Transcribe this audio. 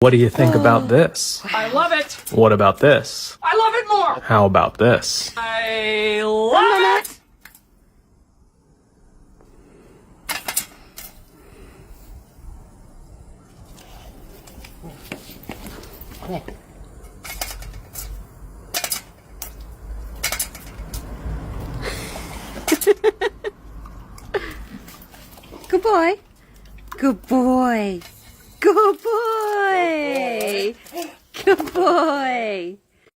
What do you think about this? I love it. What about this? I love it more. How about this? I love it. Good boy. Good boy. Good boy. Good boy.